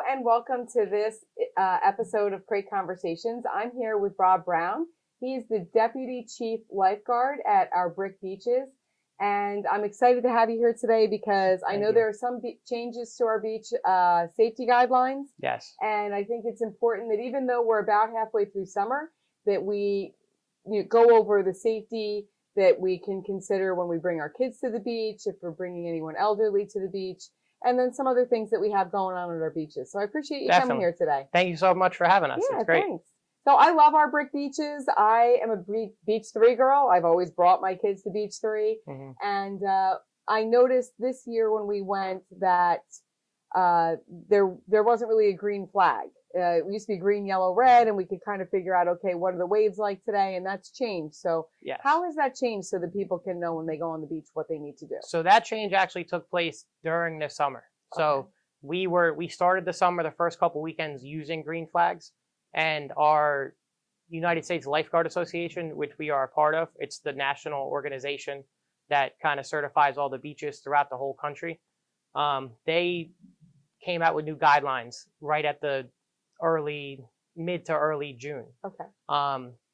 and welcome to this episode of Crate Conversations. I'm here with Rob Brown. He's the Deputy Chief Lifeguard at our Brick Beaches. And I'm excited to have you here today because I know there are some changes to our beach safety guidelines. Yes. And I think it's important that even though we're about halfway through summer, that we go over the safety that we can consider when we bring our kids to the beach, if we're bringing anyone elderly to the beach, and then some other things that we have going on at our beaches. So I appreciate you coming here today. Thank you so much for having us. Yeah, it's great. Thanks. So I love our Brick Beaches. I am a Beach 3 girl. I've always brought my kids to Beach 3. Mm-hmm. And I noticed this year when we went that there wasn't really a green flag. It used to be green, yellow, red, and we could kind of figure out, okay, what are the waves like today? And that's changed. So yes. How has that changed so that people can know when they go on the beach what they need to do? So that change actually took place during the summer. So we started the summer, the first couple weekends using green flags, and our United States Lifeguard Association, which we are a part of, it's the national organization that kind of certifies all the beaches throughout the whole country. They came out with new guidelines right at the mid to early June. Okay.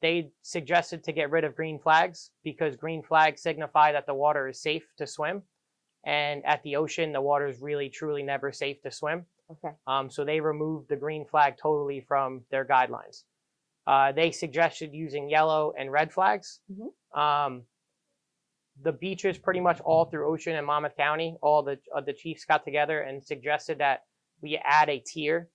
They suggested to get rid of green flags because green flags signify that the water is safe to swim. And at the ocean, the water is really, truly never safe to swim. Okay. So they removed the green flag totally from their guidelines. They suggested using yellow and red flags. Mm-hmm. The beaches pretty much all through Ocean and Monmouth County, all the chiefs got together and suggested that we add a tier,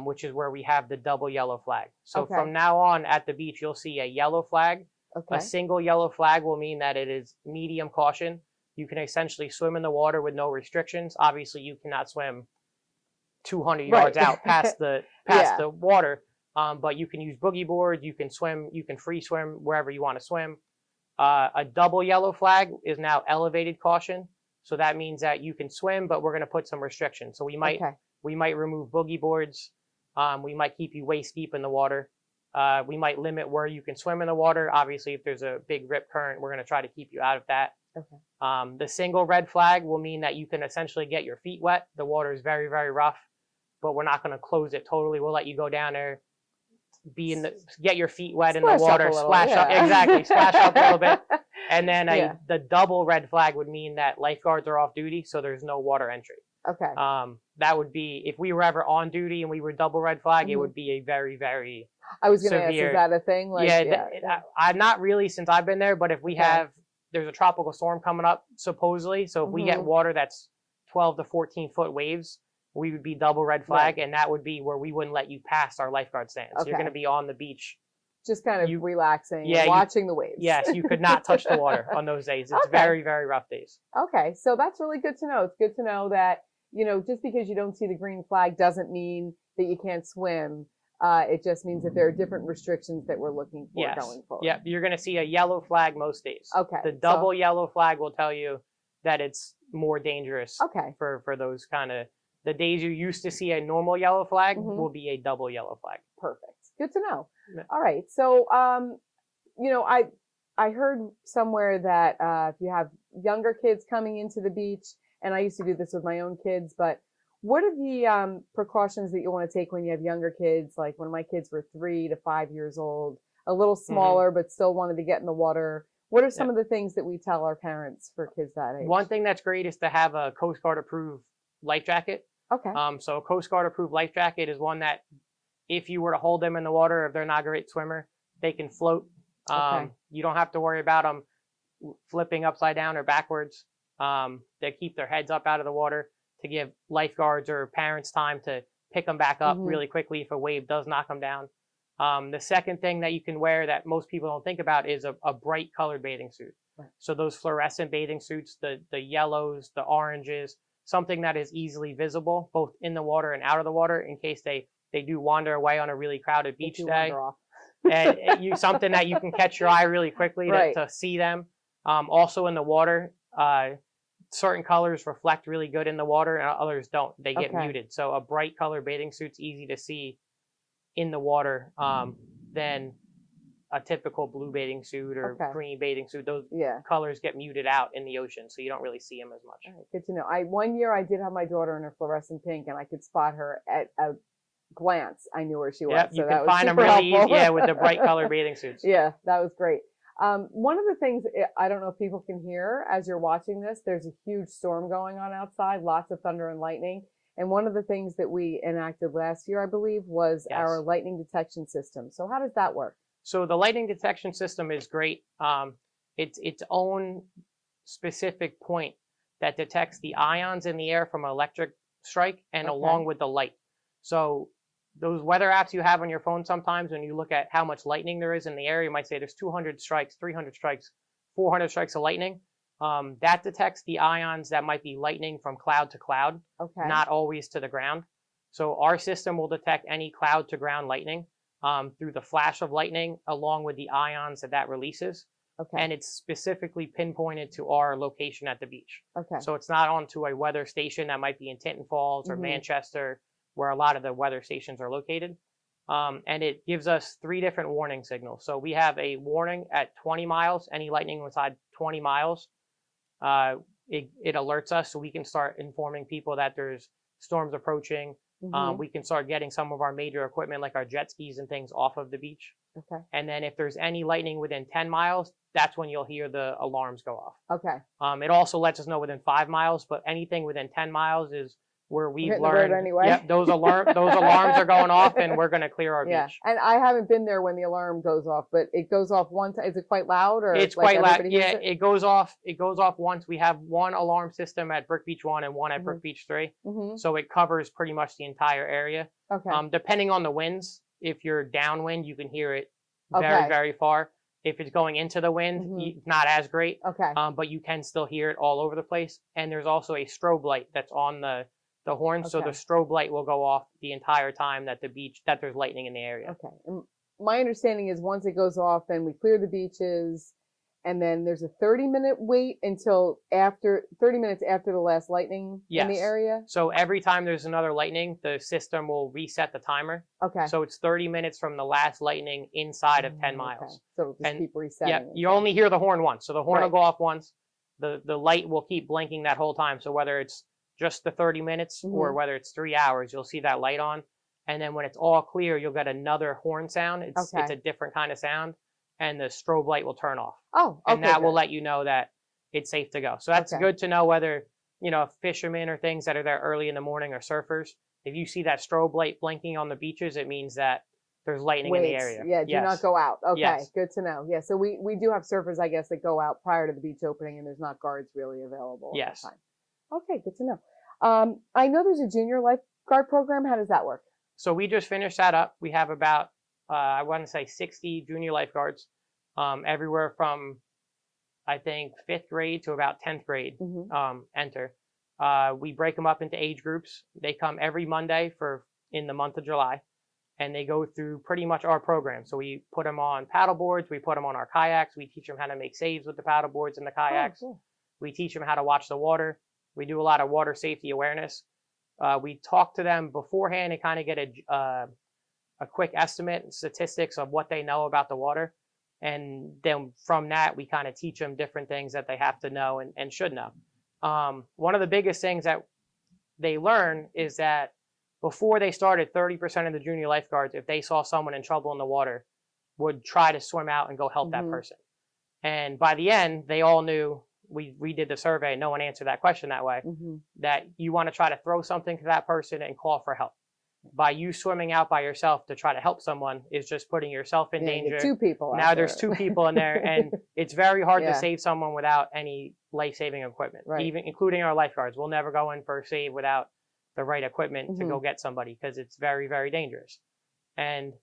which is where we have the double yellow flag. So from now on at the beach, you'll see a yellow flag. Okay. A single yellow flag will mean that it is medium caution. You can essentially swim in the water with no restrictions. Obviously, you cannot swim 200 yards out past the water, but you can use boogie boards. You can swim. You can free swim wherever you want to swim. A double yellow flag is now elevated caution. So that means that you can swim, but we're going to put some restrictions. So we might remove boogie boards. We might keep you waist deep in the water. We might limit where you can swim in the water. Obviously, if there's a big rip current, we're going to try to keep you out of that. Okay. The single red flag will mean that you can essentially get your feet wet. The water is very, very rough, but we're not going to close it totally. We'll let you go down there, get your feet wet in the water, splash up. Exactly, splash up a little bit. And then the double red flag would mean that lifeguards are off duty, so there's no water entry. Okay. That would be, if we were ever on duty and we were double red flag, it would be a very, very I was going to ask, is that a thing? Like, I'm not really since I've been there, but if we have, there's a tropical storm coming up, supposedly. So if we get water that's 12 to 14 foot waves, we would be double red flag, and that would be where we wouldn't let you pass our lifeguard stand. So you're going to be on the beach. Just kind of relaxing, and watching the waves. Yes, you could not touch the water on those days. It's very, very rough days. Okay, so that's really good to know. It's good to know that, just because you don't see the green flag doesn't mean that you can't swim. It just means that there are different restrictions that we're looking for going forward. Yeah, you're going to see a yellow flag most days. Okay. The double yellow flag will tell you that it's more dangerous. Okay. For those kind of, the days you used to see a normal yellow flag will be a double yellow flag. Perfect. Good to know. Yeah. All right. So, I heard somewhere that if you have younger kids coming into the beach, and I used to do this with my own kids, but what are the precautions that you want to take when you have younger kids? Like when my kids were 3 to 5 years old, a little smaller, but still wanted to get in the water. What are some of the things that we tell our parents for kids that age? One thing that's great is to have a Coast Guard approved life jacket. Okay. So a Coast Guard approved life jacket is one that if you were to hold them in the water, if they're not a great swimmer, they can float. You don't have to worry about them flipping upside down or backwards. They keep their heads up out of the water to give lifeguards or parents time to pick them back up really quickly if a wave does knock them down. The second thing that you can wear that most people don't think about is a bright colored bathing suit. Right. So those fluorescent bathing suits, the yellows, the oranges, something that is easily visible both in the water and out of the water in case they do wander away on a really crowded beach day. And something that you can catch your eye really quickly to see them. Also in the water, certain colors reflect really good in the water and others don't. They get muted. So a bright color bathing suit's easy to see in the water than a typical blue bathing suit or green bathing suit. Those colors get muted out in the ocean, so you don't really see them as much. All right, good to know. One year I did have my daughter in her fluorescent pink, and I could spot her at a glance. I knew where she was. Yep, so you that can was find them super really helpful. easy, with the bright color bathing suits. Yeah, that was great. One of the things, I don't know if people can hear as you're watching this, there's a huge storm going on outside, lots of thunder and lightning. And one of the things that we enacted last year, I believe, was our lightning detection system. So how does that work? So the lightning detection system is great. It's its own specific point that detects the ions in the air from an electric strike and along with the light. So those weather apps you have on your phone, sometimes when you look at how much lightning there is in the air, you might say there's 200 strikes, 300 strikes, 400 strikes of lightning. That detects the ions that might be lightning from cloud to cloud, not always to the ground. So our system will detect any cloud to ground lightning through the flash of lightning along with the ions that releases. And it's specifically pinpointed to our location at the beach. So it's not onto a weather station that might be in Tinton Falls or Manchester, where a lot of the weather stations are located. And it gives us 3 different warning signals. So we have a warning at 20 miles, any lightning inside 20 miles. It alerts us so we can start informing people that there's storms approaching. We can start getting some of our major equipment like our jet skis and things off of the beach. And then if there's any lightning within 10 miles, that's when you'll hear the alarms go off. It also lets us know within 5 miles, but anything within 10 miles is where we've learned anyway. those alarms are going off and we're going to clear our beach. And I haven't been there when the alarm goes off, but it goes off one time. Is it quite loud or it's quite loud? Yeah, it goes off once. We have one alarm system at Brick Beach 1 and one at Brick Beach 3. So it covers pretty much the entire area. Depending on the winds, if you're downwind, you can hear it very, very far. If it's going into the wind, not as great. But you can still hear it all over the place. And there's also a strobe light that's on the horn, so the strobe light will go off the entire time that there's lightning in the area. And my understanding is once it goes off, then we clear the beaches, and then there's a 30-minute wait until 30 minutes after the last lightning in the area. So every time there's another lightning, the system will reset the timer. So it's 30 minutes from the last lightning inside of 10 miles. So it'll just keep resetting. Yeah, you only hear the horn once. So the horn will go off once. The light will keep blinking that whole time. So whether it's just the 30 minutes or whether it's 3 hours, you'll see that light on. And then when it's all clear, you'll get another horn sound. It's a different kind of sound, and the strobe light will turn off. And that will let you know that it's safe to go. So that's good to know whether, fishermen or things that are there early in the morning or surfers. If you see that strobe light blinking on the beaches, it means that there's lightning in the area. Yeah, do not go out. Good to know. Yeah, so we do have surfers, I guess, that go out prior to the beach opening, and there's not guards really available at that time. Okay, good to know. I know there's a Junior Lifeguard program. How does that work? So we just finished that up. We have about, I want to say 60 junior lifeguards, everywhere from, I think, 5th grade to about 10th grade enter. We break them up into age groups. They come every Monday in the month of July, and they go through pretty much our program. So we put them on paddle boards. We put them on our kayaks. We teach them how to make saves with the paddle boards and the kayaks. We teach them how to watch the water. We do a lot of water safety awareness. We talk to them beforehand and kind of get a quick estimate and statistics of what they know about the water. And then from that, we kind of teach them different things that they have to know and should know. One of the biggest things that they learn is that before they started, 30% of the junior lifeguards, if they saw someone in trouble in the water, would try to swim out and go help that person. And by the end, they all knew, we did the survey, no one answered that question that way, that you want to try to throw something to that person and call for help. By you swimming out by yourself to try to help someone is just putting yourself in danger. 2 people. Now there's 2 people in there, and it's very hard to save someone without any life-saving equipment, even including our lifeguards. We'll never go in for a save without the right equipment to go get somebody, because it's very, very dangerous. And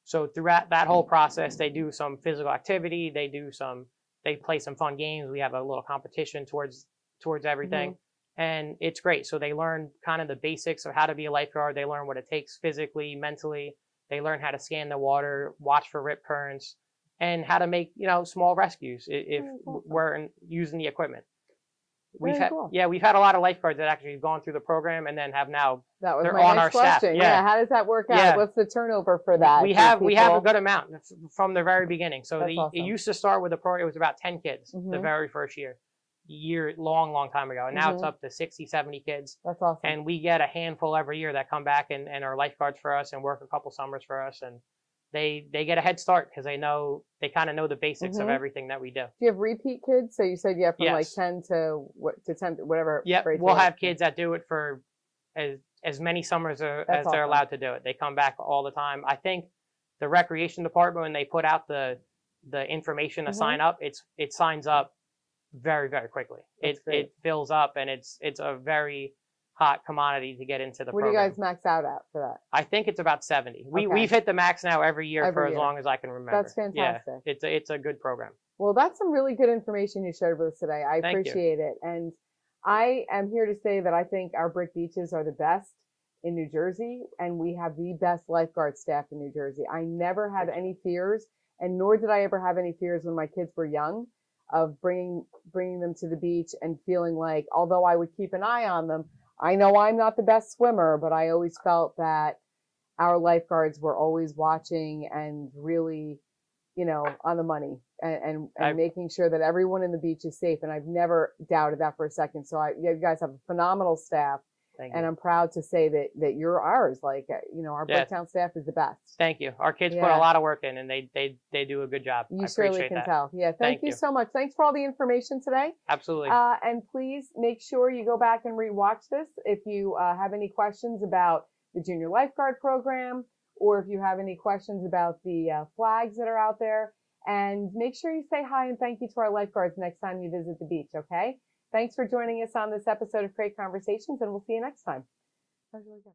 so throughout that whole process, they do some physical activity. They play some fun games. We have a little competition towards everything. And it's great. So they learn kind of the basics of how to be a lifeguard. They learn what it takes physically, mentally. They learn how to scan the water, watch for rip currents, and how to make, small rescues if we're using the equipment. Very cool. we've had a lot of lifeguards that actually have gone through the program and then have now That was they're my on next our staff. question. Yeah. How does that work out? Yeah. What's the turnover for that? We have a good amount from the very beginning. So That's awesome. it used to start with a program. It was about 10 kids the Mhm. very first year, long time ago. And now it's Mhm. up to 60, 70 kids. That's awesome. And we get a handful every year that come back and are lifeguards for us and work a couple summers for us. And they get a head start because they kind of know the basics of Mhm. everything that we do. Do you have repeat kids? So you said you have from like Yes. 10 to 10, whatever. Yep, grades we'll they have are. kids that do it for as many summers as they're awesome. allowed to do it. They come back all the time. I think the recreation department, when they put out the information to Mhm. sign up, it signs up very, very quickly. That's great. It fills up, and it's a very hot commodity to get into the What do program. you guys max out at for that? I think it's about 70. Okay. We've hit the max now every year for Every as year. long as I can remember. That's fantastic. Yeah, it's a good program. Well, that's some really good information you shared with us today. I Thank you. appreciate it. And I am here to say that I think our brick beaches are the best in New Jersey, and we have the best lifeguard staff in New Jersey. I never had any fears, and nor did I ever have any fears when my kids were young of bringing them to the beach and feeling like, although I would keep an eye on them, I know I'm not the best swimmer, but I always felt that our lifeguards were always watching and really, on the money and making sure that everyone in the beach is safe. And I've never doubted that for a second. So you guys have a phenomenal staff. Thank And you. I'm proud to say that you're ours. Like, our Bricktown staff is the best. Thank you. Our kids put Yeah. a lot of work in, and they do a good job. You I surely appreciate can that. tell. Yeah. Thank you you. so much. Thanks for all the information today. Absolutely. And please make sure you go back and rewatch this. If you have any questions about the Junior Lifeguard program, or if you have any questions about the flags that are out there, and make sure you say hi and thank you to our lifeguards next time you visit the beach. Okay. Thanks for joining us on this episode of Great Conversations, and we'll see you next time. That was really good.